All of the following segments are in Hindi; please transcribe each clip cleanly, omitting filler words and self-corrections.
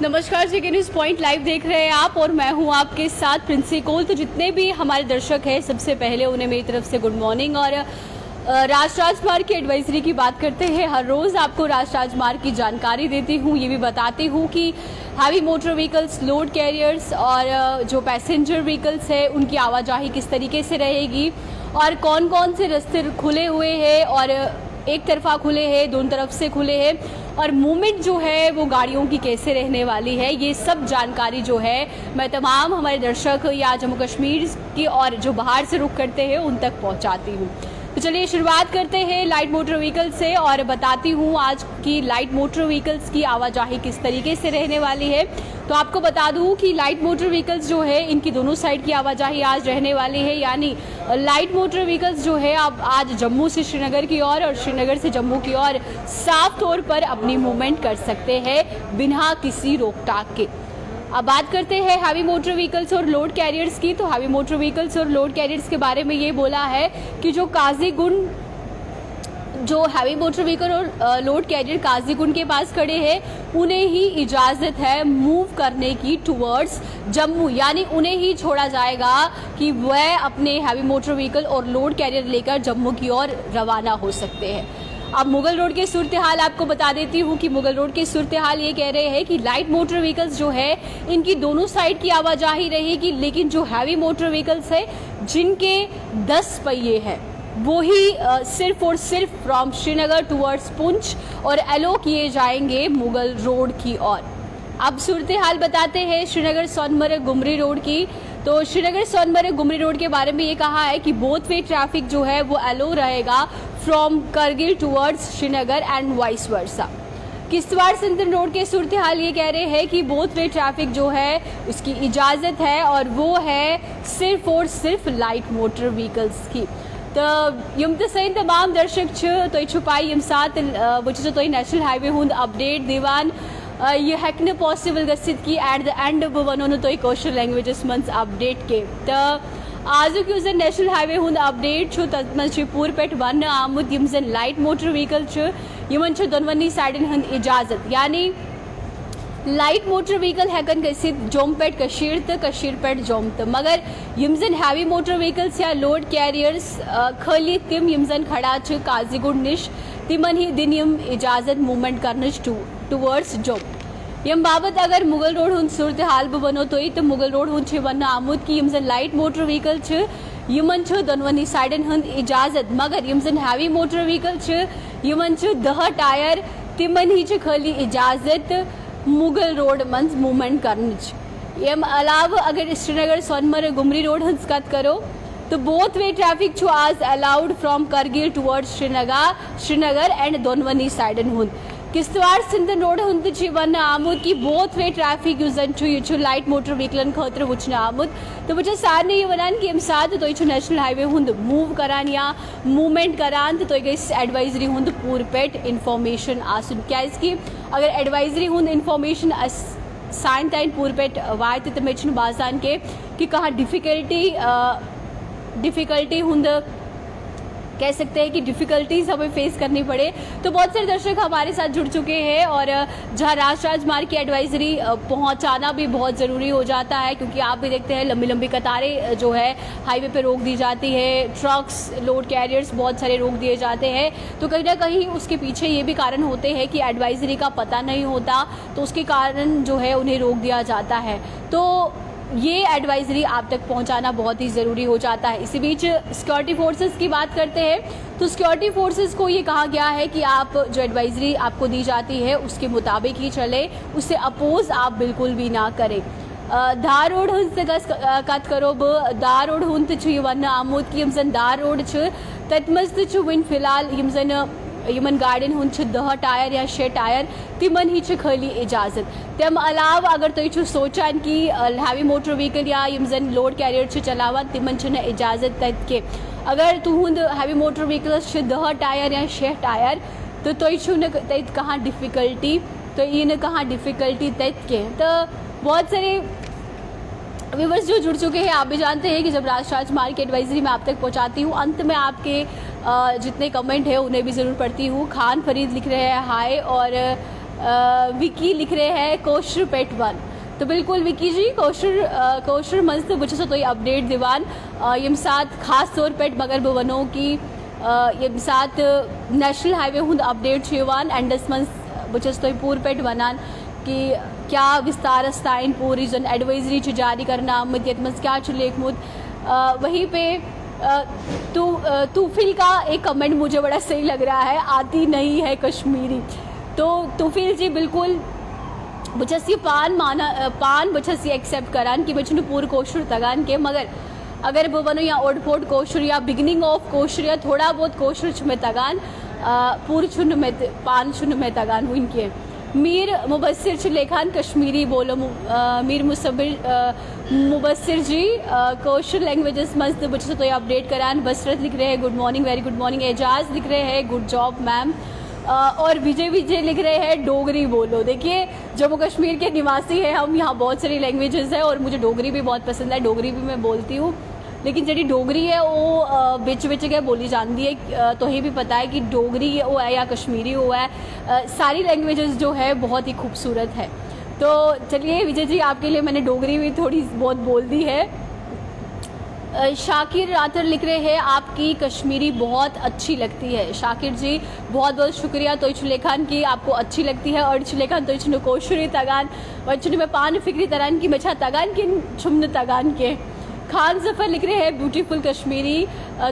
नमस्कार जी, न्यूज पॉइंट लाइव देख रहे हैं आप और मैं हूं आपके साथ प्रिंसी कोल। तो जितने भी हमारे दर्शक हैं सबसे पहले उन्हें मेरी तरफ से गुड मॉर्निंग। और राजमार्ग की एडवाइजरी की बात करते हैं। हर रोज आपको राजमार्ग की जानकारी देती हूं, ये भी बताती हूं कि heavy motor vehicles, load carriers और जो पैसेंजर व्हीकल्स है उनकी आवाजाही किस तरीके से रहेगी और कौन कौन से रास्ते खुले हुए हैं और एक तरफा खुले हैं, दोनों तरफ से खुले हैं और मूवमेंट जो है वो गाड़ियों की कैसे रहने वाली है। ये सब जानकारी जो है मैं तमाम हमारे दर्शक या जम्मू कश्मीर की और जो बाहर से रुख करते हैं उन तक पहुंचाती हूँ। तो चलिए शुरुआत करते हैं लाइट मोटर व्हीकल से और बताती हूँ आज की लाइट मोटर व्हीकल्स की आवाजाही किस तरीके से रहने वाली है। तो आपको बता दूं कि लाइट मोटर व्हीकल्स जो है इनकी दोनों साइड की आवाजाही आज रहने वाली है, यानी लाइट मोटर व्हीकल्स जो है अब आज जम्मू से श्रीनगर की ओर और श्रीनगर से जम्मू की ओर साफ तौर पर अपनी मूवमेंट कर सकते हैं बिना किसी रोकटाक के। अब बात करते हैं हैवी मोटर व्हीकल्स और लोड कैरियर्स की। तो हैवी मोटर व्हीकल्स और लोड कैरियर्स के बारे में ये बोला है कि जो काजीगुंड जो हैवी मोटर व्हीकल और लोड कैरियर काजीगुंड के पास खड़े हैं उन्हें ही इजाज़त है मूव करने की टुवर्ड्स जम्मू, यानी उन्हें ही छोड़ा जाएगा कि वह अपने हैवी मोटर व्हीकल और लोड कैरियर लेकर जम्मू की ओर रवाना हो सकते हैं। अब मुगल रोड के सूरत हाल आपको बता देती हूँ कि मुगल रोड के सूरत हाल ये कह रहे हैं कि लाइट मोटर व्हीकल्स जो है इनकी दोनों साइड की आवाजाही रहेगी, लेकिन जो हैवी मोटर व्हीकल्स है जिनके 10 पहिए हैं वो ही सिर्फ और सिर्फ फ्रॉम श्रीनगर टुवर्ड्स पुंछ और एलो किए जाएंगे मुगल रोड की ओर। अब सूरत हाल बताते हैं श्रीनगर सोनमर्ग गुमरी रोड की। तो श्रीनगर सोनमर्ग गुमरी रोड के बारे में ये कहा है कि बोथ वे ट्रैफिक जो है वो एलो रहेगा from Kargil towards Srinagar and vice versa. Kishtwar Sinthan road के सूरत हाल ये कह रहे हैं कि बोथ वे ट्रैफिक जो है उसकी इजाज़त है और वो है सिर्फ और सिर्फ लाइट मोटर व्हीकल्स की। तो यम तसें तमाम दर्शक तो छुपाई यम साथ वो नेशनल हाईवे हुंद अपडेट दिवान ये हेक्ने पॉसिबल गसित कि एट द एंड बह वनो तो कौशल लैंग्वेजेस मज अपडेट के। तो आजुक यु जन नेशनल हाईवे हुंद अपडेट तथ मज पूर पे वन आमुत यम जन लाइट मोटर व्हीकल यमन दोनवनी साइडन हंद इजाजत, यानी लाइट मोटर व्हीकल हेकन गसित जोम पे कशीर तो कशीर पे जोम तो, मगर यम जन हैवी मोटर व्हीकल्स या लोड कैरियर्स खाली तिम यम जन खड़ा काजीगुंड निश तिमन ही दिन यम इजाजत मूवमेंट करनच टुवर्ड्स जोम। यम बाबत अगर मुगल रोड हुंद सूरत हाल बनो तो मुगल रोड हुंद वन आमुद कि यम जन लाइट मोटर व्हीकल यमन दोनवनी साइडन हंद इजाजत, मगर यम जन हैवी मोटर व्हीकल यमन 10 टायर तिमन ही खाली इजाजत मुगल रोड मंज मूवमेंट करनच। यम अलावा अगर श्रीनगर सोनमर्ग गुमरी रोड हंस कत करो तो बोथ वे ट्रैफिक आज allowed from Kargil towards Srinagar and दोनवनी साइडन हुंद। किश्तवाड़ सिंधन रोड हुंद वन आमुद कि बोथ वे ट्रैफिक यूजन यह लाइट मोटर व्हीकलन खतर वुचन आमुद। तो बच्चा सारे ये वन कि अमे साथ तो नेशनल हाईवे हुंद मूव करान या मूवमेंट करान तो गई एडवाइजरी हुंद पूर पेट इन्फॉर्मेशन आसन, क्या अगर एडवाइजरी हुंद इन्फॉर्मेशन सान तान पूर पेट वात तो मे बासान के कि कहाँ डिफ़िकल्टी हुंद कह सकते हैं कि डिफ़िकल्टीज हमें फेस करनी पड़े। तो बहुत सारे दर्शक हमारे साथ जुड़ चुके हैं और जहां राजमार्ग की एडवाइजरी पहुंचाना भी बहुत ज़रूरी हो जाता है, क्योंकि आप भी देखते हैं लंबी लंबी कतारें जो है हाईवे पे रोक दी जाती है, ट्रक्स लोड कैरियर्स बहुत सारे रोक दिए जाते हैं। तो कहीं ना कहीं उसके पीछे ये भी कारण होते हैं कि एडवाइजरी का पता नहीं होता, तो उसके कारण जो है उन्हें रोक दिया जाता है। तो ये एडवाइजरी आप तक पहुंचाना बहुत ही ज़रूरी हो जाता है। इसी बीच सिक्योरिटी फोर्सेस की बात करते हैं तो सिक्योरिटी फोर्सेस को ये कहा गया है कि आप जो एडवाइजरी आपको दी जाती है उसके मुताबिक ही चले, उससे अपोज आप बिल्कुल भी ना करें। दार रोड कत करो दार रोड हुंद वन आमुद कि यम जन दार रोड तथ मज वन फिलहाल यम जन यमन गाड़ियन हुंद 10 टायर या 6 टायर तिमन ही खाली इजाजत। तम अलावा अगर तुम सोचान कि हैवी मोटर व्हीकल या यम जन लोड कैरियर चलावान तिमन इजाजत तथ के। अगर तुहुंद हैवी मोटर व्हीकल 10 टायर या 6 टायर तो तुम तथ कहाँ डिफ़िकल्टी तो ये कहाँ डिफ़िकल्टी तथ के। तो बहुत सारे व्यूवर्स जो जुड़ चुके हैं आप भी जानते हैं कि जब राजमार्ग की एडवाइजरी मैं आप तक पहुंचाती हूँ अंत में आपके जितने कमेंट है उन्हें भी ज़रूर पढ़ती हूँ। खान फरीद लिख रहे हैं हाय और विकी लिख रहे हैं कोशर पेट वन। तो बिल्कुल विकी जी कोशर मंज तो बच्चों तो अपडेट दीवान यम साथ खास तौर पे मगर बवनों की यम साथ नेशनल हाईवे हुंद अपडेट छवान एंडस मंज बच्चों तो पूर पेट वनान कि क्या विस्तार ताइन पूर रीजन एडवाइजरी जारी करना आमद ये मज क्या लेखमुत। वहीं पे तूफिल का एक कमेंट मुझे बड़ा सही लग रहा है, आती नहीं है कश्मीरी। तो तूफिल जी बिल्कुल बचस ये पान बचस ये एक्सेप्ट करान कि बच्चों पूर कोशर तगान के मगर अगर वो बनो या ओड फोड कोशर या बिगनिंग ऑफ कोशर या थोड़ा बहुत कोशर छुमे तगान पूर छुन में पान छुन में तगान हुई इनके मीर मुबस्सिर लेखान कश्मीरी बोलो मीर मुबस्सिर जी कोशर लैंग्वेजेस मस्त बच्चों तो अपडेट करान। बसरत लिख रहे हैं good morning very good morning. Ejaz लिख रहे हैं गुड जॉब मैम। और विजय लिख रहे हैं डोगरी बोलो। देखिए जम्मू कश्मीर के निवासी हैं हम, यहाँ बहुत सारी लैंग्वेजेस है और मुझे डोगरी भी बहुत पसंद है, डोगरी भी मैं बोलती हूँ। लेकिन जी डोगरी है वो बिच क्या बोली जाती है, तो ये भी पता है कि डोगरी वो है या कश्मीरी वो है, सारी लैंग्वेजेस जो है बहुत ही खूबसूरत है। तो चलिए विजय जी आपके लिए मैंने डोगरी भी थोड़ी बहुत बोल दी है। शाकिर रातर लिख रहे हैं आपकी कश्मीरी बहुत अच्छी लगती है। शाकिर जी बहुत बहुत शुक्रिया। तो लेखान की आपको अच्छी लगती है और लेखान तो इचनु कोशरी तगान वचन में पान फिक्री तरान की मछा तगान के छुमन तगान के। खान जफर लिख रहे हैं ब्यूटीफुल कश्मीरी।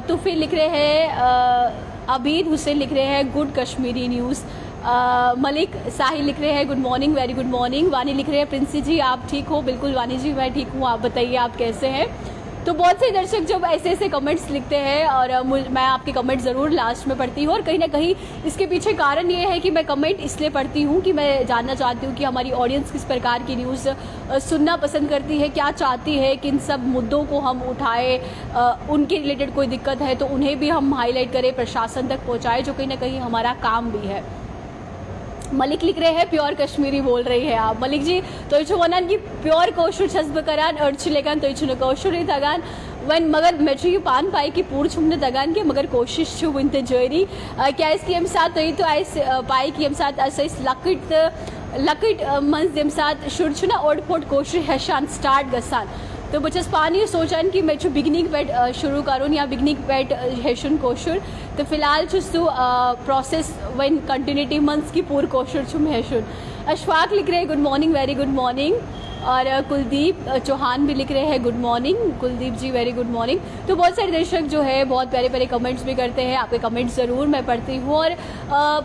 तुफी लिख रहे हैं अबीद हुसैन लिख रहे हैं गुड कश्मीरी न्यूज़। मलिक साहिल लिख रहे हैं good morning very good morning. वानी लिख रहे हैं प्रिंसी जी आप ठीक हो? बिल्कुल वानी जी मैं ठीक हूँ, आप बताइए आप कैसे हैं? तो बहुत से दर्शक जब ऐसे कमेंट्स लिखते हैं और मैं आपके कमेंट ज़रूर लास्ट में पढ़ती हूँ और कहीं ना कहीं इसके पीछे कारण ये है कि मैं कमेंट इसलिए पढ़ती हूँ कि मैं जानना चाहती हूँ कि हमारी ऑडियंस किस प्रकार की न्यूज़ सुनना पसंद करती है, क्या चाहती है, किन सब मुद्दों को हम उठाए, उनके रिलेटेड कोई दिक्कत है तो उन्हें भी हम हाईलाइट करें, प्रशासन तक पहुँचाएँ, जो कहीं ना कहीं हमारा काम भी है। मलिक लिख रहे हैं प्योर कश्मीरी बोल रही है आप मलिक जी। तो इचु वनान की प्योर कोशुर छसब करान अर्च लेकान तो इचु कोशुर ही तगान वन मगर मेट्री पान पाई की पूर छुमने तगान के मगर कोशिश छु विनते जोरी क्या इसकी हम साथ तो आइस पाई की हम साथ ऐसे इस लकट मंज हम साथ शुर छुना ओड फोट कोशुर हैशान स्टार्ट गसान। तो बचस पानी सोचान कि मैं जो बिगनिंग पेट शुरू करूँ या बिगनिंग पेट हेशन कोशुर तो फिलहाल चुस्तु प्रोसेस वन कंटिन्यूटी मंथ्स की पूर कोशुर छुम हेशन। अशफाक लिख रहे हैं good morning very good morning और कुलदीप चौहान भी लिख रहे हैं गुड मॉर्निंग। कुलदीप जी वेरी गुड मॉर्निंग। तो बहुत सारे दर्शक जो है बहुत प्यारे प्यारे कमेंट्स भी करते हैं, आपके कमेंट्स ज़रूर मैं पढ़ती हूँ और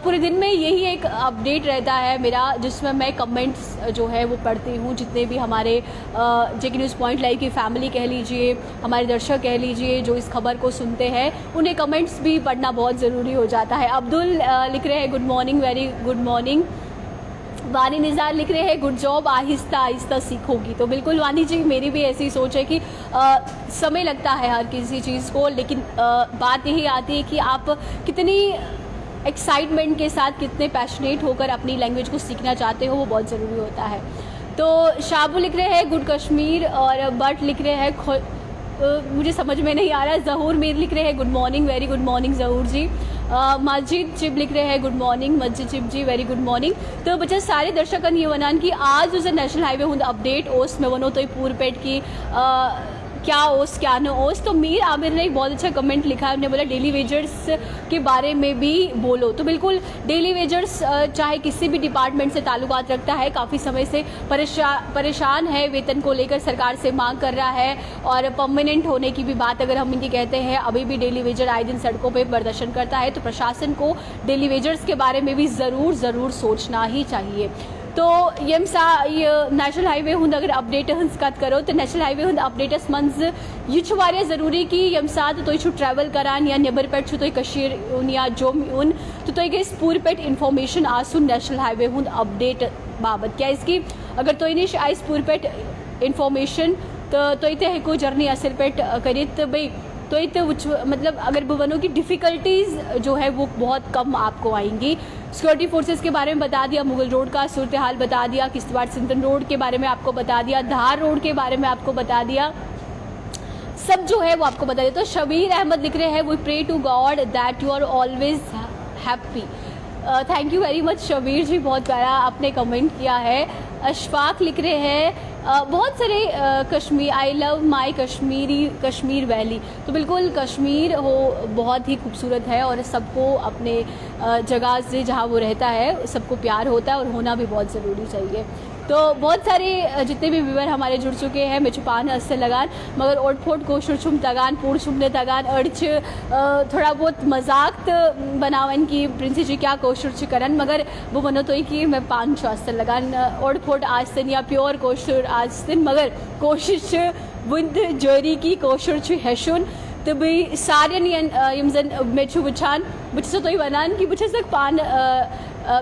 पूरे दिन में यही एक अपडेट रहता है मेरा जिसमें मैं कमेंट्स जो है वो पढ़ती हूँ। जितने भी हमारे जेके न्यूज़ पॉइंट लाइव की फैमिली कह लीजिए, हमारे दर्शक कह लीजिए जो इस खबर को सुनते हैं, उन्हें कमेंट्स भी पढ़ना बहुत ज़रूरी हो जाता है। अब्दुल लिख रहे हैं good morning very good morning. वानी निज़ार लिख रहे हैं गुड जॉब आहिस्ता आहिस्ता सीखोगी। तो बिल्कुल वानी जी मेरी भी ऐसी सोच है कि समय लगता है हर किसी चीज़ को, लेकिन बात यही आती है कि आप कितनी एक्साइटमेंट के साथ, कितने पैशनेट होकर अपनी लैंग्वेज को सीखना चाहते हो, वो बहुत ज़रूरी होता है। तो शाबू लिख रहे हैं गुड कश्मीर और बट लिख रहे हैं मुझे समझ में नहीं आ रहा। ज़हूर मीर लिख रहे हैं good morning very good morning Zahoor ji. Masjid Chib लिख रहे हैं good morning Masjid Chib ji very good morning. तो बच्चा सारे दर्शकन ये वनान कि आज उसे नेशनल हाईवे हुंद अपडेट ओस में वनो तो पूर पेट की क्या ओस क्या न ओस। तो मीर आमिर ने एक बहुत अच्छा कमेंट लिखा है, उन्होंने बोला डेली वेजर्स के बारे में भी बोलो। तो बिल्कुल डेली वेजर्स चाहे किसी भी डिपार्टमेंट से ताल्लुकात रखता है, काफ़ी समय से परेशान है, वेतन को लेकर सरकार से मांग कर रहा है और परमानेंट होने की भी बात अगर हम इनकी कहते हैं, अभी भी डेली वेजर आए दिन सड़कों पर प्रदर्शन करता है। तो प्रशासन को डेली वेजर्स के बारे में भी ज़रूर सोचना ही चाहिए। तो ये नेशनल हाईवे हुंद अगर अपडेट हंस कत करो तो नेशनल हाईवे हुंद अपडेटस मंज यह वारिया ज़रूरी कि यम साथ तो ट्रैवल करान या नेबर पे तो कशीर उन या जोम उन तो गई पूर पे इन्फॉर्मेशन आसून नेशनल हाईवे हुंद अपडेट बाबत क्या इसकी अगर तो निश आइस पूर पे इन्फॉर्मेशन तो हेको जर्नी असल पे करित भाई तो मतलब अगर वो वनों की डिफ़िकल्टीज़ जो है वो बहुत कम आपको आएंगी। सिक्योरिटी फोर्सेस के बारे में बता दिया, मुगल रोड का सूरत हाल बता दिया, किश्तवाड़ सिंधन रोड के बारे में आपको बता दिया, धार रोड के बारे में आपको बता दिया, सब जो है वो आपको बता दिया। तो शबीर अहमद लिख रहे हैं we pray to God that you are always happy. Thank you very much Shabir ji, बहुत प्यारा आपने कमेंट किया है। अशफाक लिख रहे हैं बहुत सारे Kashmir, I love my Kashmir valley. तो बिल्कुल कश्मीर हो बहुत ही खूबसूरत है और सबको अपने जगह से जहाँ वो रहता है सबको प्यार होता है और होना भी बहुत ज़रूरी चाहिए। तो बहुत सारे जितने भी व्यूअर हमारे जुड़ चुके हैं, मेचुपान अस्से लगान मगर ओट फोट कोशुर छुम तगान पूर छुमने तगान अर्च थोड़ा बहुत मजाक बनावन की प्रिंसी जी क्या कोशुर च करन मगर वो बनो तो ही कि मैं 500 अस्से लगान ओट फोट आस्तिन या प्योर कोशुर आस्तिन मगर कोशिश बुंद जोरी की कोशुर च हेशुन तो भी सारे यम जन मेचु वुचान बुच तो ही वनान कि बुच तक पान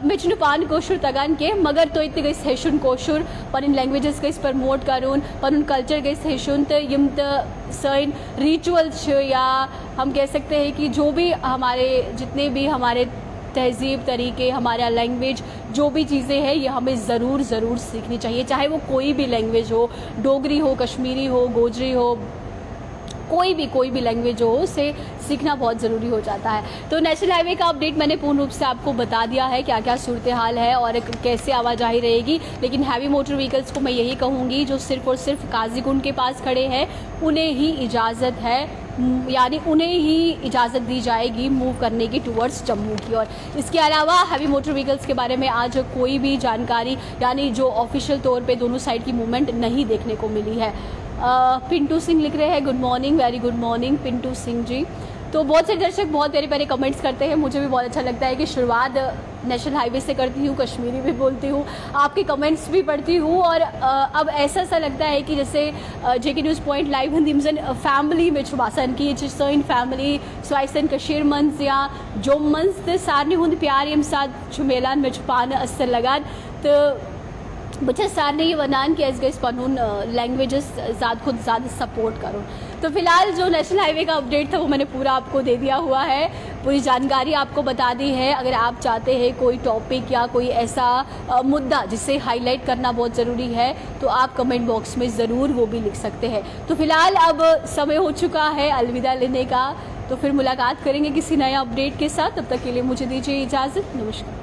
मेचनु पान कोशुर तगान के मगर तो इतने गई हेशुन कोशुर पन लैंग्वेजेस गई प्रमोट करून पन कल्चर गई हेशुन तो यम सैन रिचुअल्स या हम कह सकते हैं कि जो भी हमारे जितने भी हमारे तहजीब तरीके, हमारा लैंग्वेज, जो भी चीज़ें हैं ये हमें ज़रूर सीखनी चाहिए, चाहे वो कोई भी लैंग्वेज हो, डोगरी हो, कश्मीरी हो, गोजरी हो, कोई भी लैंग्वेज हो उसे सीखना बहुत ज़रूरी हो जाता है। तो नेशनल हाईवे का अपडेट मैंने पूर्ण रूप से आपको बता दिया है क्या क्या सूरत हाल है और कैसे आवाजाही रहेगी, लेकिन हैवी मोटर व्हीकल्स को मैं यही कहूँगी जो सिर्फ और सिर्फ काजीकुंड के पास खड़े हैं उन्हें ही इजाज़त है, यानी उन्हें ही इजाज़त दी जाएगी मूव करने की टूवर्ड्स जम्मू की। और इसके अलावा हैवी मोटर व्हीकल्स के बारे में आज कोई भी जानकारी यानी जो ऑफिशियल तौर पे दोनों साइड की मूवमेंट नहीं देखने को मिली है। पिंटू सिंह लिख रहे हैं good morning, very good morning Pintu Singh ji. तो बहुत से दर्शक बहुत प्यारे प्यारे कमेंट्स करते हैं, मुझे भी बहुत अच्छा लगता है कि शुरुआत नेशनल हाईवे से करती हूँ, कश्मीरी भी बोलती हूँ, आपके कमेंट्स भी पढ़ती हूँ और अब ऐसा सा लगता है कि जैसे JK news point live Hindi family में छुबासन की इन फैमिली स्वाइसन कशीर मंस या जो मंस सारनी हूँ प्यार यम साथ छुमेलान में छुपान असर लगान तो बच्चे सारने ये वनान कि गई पनून लैंग्वेजेस ज़्यादा सपोर्ट करूँ। तो फिलहाल जो नेशनल हाईवे का अपडेट था वो मैंने पूरा आपको दे दिया हुआ है, पूरी जानकारी आपको बता दी है। अगर आप चाहते हैं कोई टॉपिक या कोई ऐसा मुद्दा जिसे हाईलाइट करना बहुत ज़रूरी है तो आप कमेंट बॉक्स में ज़रूर वो भी लिख सकते हैं। तो फिलहाल अब समय हो चुका है अलविदा लेने का, तो फिर मुलाकात करेंगे किसी नए अपडेट के साथ। तब तक के लिए मुझे दीजिए इजाज़त, नमस्कार।